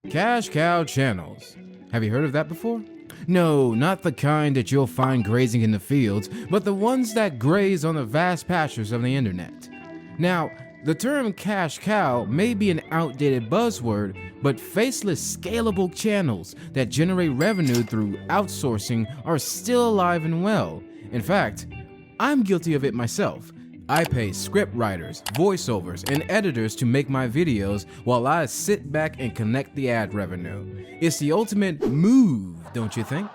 Cash cow channels. Have you heard of that before? No, not the kind that you'll find grazing in the fields, but the ones that graze on the vast pastures of the internet. Now, the term cash cow may be an outdated buzzword, but faceless, scalable channels that generate revenue through outsourcing are still alive and well. In fact, I'm guilty of it myself. I pay script writers, voiceovers, and editors to make my videos while I sit back and collect the ad revenue. It's the ultimate move, don't you think?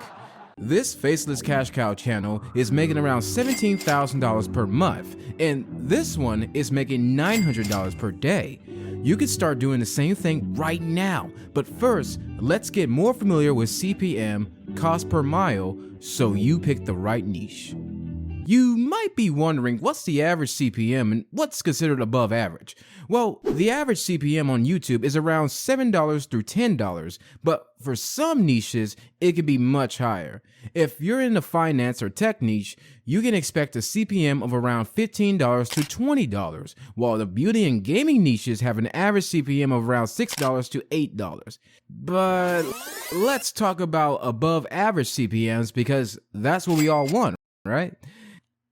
This faceless cash cow channel is making around $17,000 per month, and this one is making $900 per day. You could start doing the same thing right now, but first, let's get more familiar with CPM, cost per mile, so you pick the right niche. You might be wondering what's the average CPM and what's considered above average. Well, the average CPM on YouTube is around $7 through $10, but for some niches, it can be much higher. If you're in the finance or tech niche, you can expect a CPM of around $15 to $20, while the beauty and gaming niches have an average CPM of around $6 to $8. But let's talk about above average CPMs because that's what we all want, right?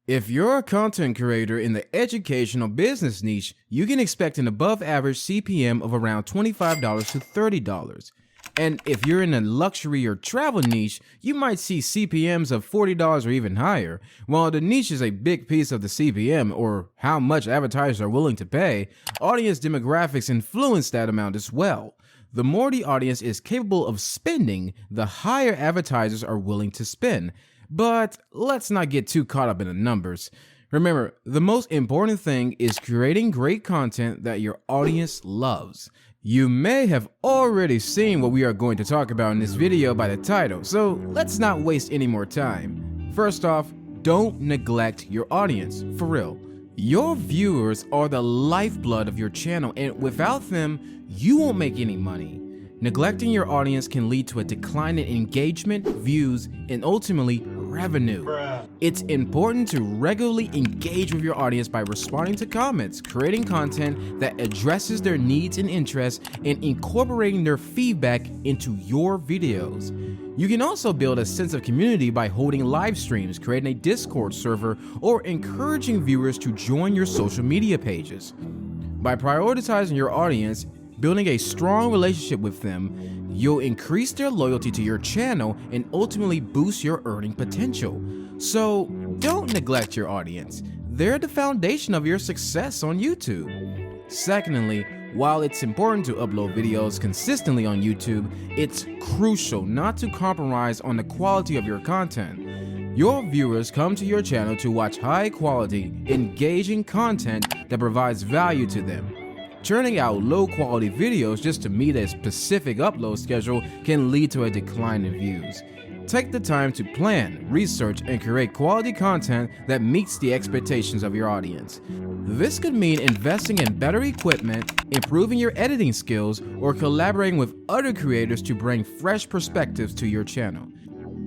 If you're a content creator in the educational business niche, you can expect an above average CPM of around $25 to $30. And if you're in a luxury or travel niche, you might see CPMs of $40 or even higher. While the niche is a big piece of the CPM, or how much advertisers are willing to pay, audience demographics influence that amount as well. The more the audience is capable of spending, the higher advertisers are willing to spend. But let's not get too caught up in the numbers. Remember, the most important thing is creating great content that your audience loves. You may have already seen what we are going to talk about in this video by the title, so let's not waste any more time. First off, don't neglect your audience, for real. Your viewers are the lifeblood of your channel, and without them, you won't make any money. Neglecting your audience can lead to a decline in engagement, views, and ultimately revenue. It's important to regularly engage with your audience by responding to comments, creating content that addresses their needs and interests, and incorporating their feedback into your videos. You can also build a sense of community by holding live streams, creating a Discord server, or encouraging viewers to join your social media pages. By prioritizing your audience, building a strong relationship with them, you'll increase their loyalty to your channel and ultimately boost your earning potential. So don't neglect your audience. They're the foundation of your success on YouTube. Secondly, while it's important to upload videos consistently on YouTube, it's crucial not to compromise on the quality of your content. Your viewers come to your channel to watch high quality, engaging content that provides value to them. Churning out low-quality videos just to meet a specific upload schedule can lead to a decline in views. Take the time to plan, research, and create quality content that meets the expectations of your audience. This could mean investing in better equipment, improving your editing skills, or collaborating with other creators to bring fresh perspectives to your channel.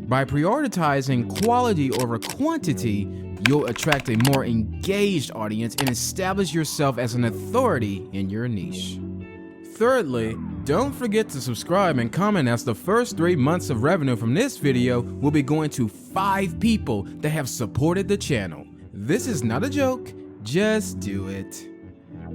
By prioritizing quality over quantity, you'll attract a more engaged audience and establish yourself as an authority in your niche. Thirdly, don't forget to subscribe and comment, as the first 3 months of revenue from this video will be going to 5 people that have supported the channel. This is not a joke, just do it.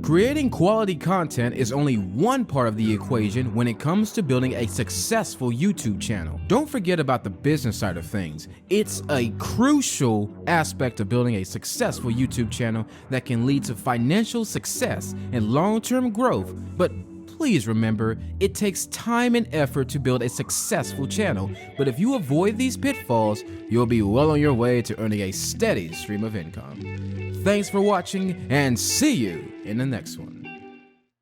Creating quality content is only one part of the equation when it comes to building a successful YouTube channel. Don't forget about the business side of things. It's a crucial aspect of building a successful YouTube channel that can lead to financial success and long-term growth. But please remember, it takes time and effort to build a successful channel. But if you avoid these pitfalls, you'll be well on your way to earning a steady stream of income. Thanks for watching, and see you in the next one.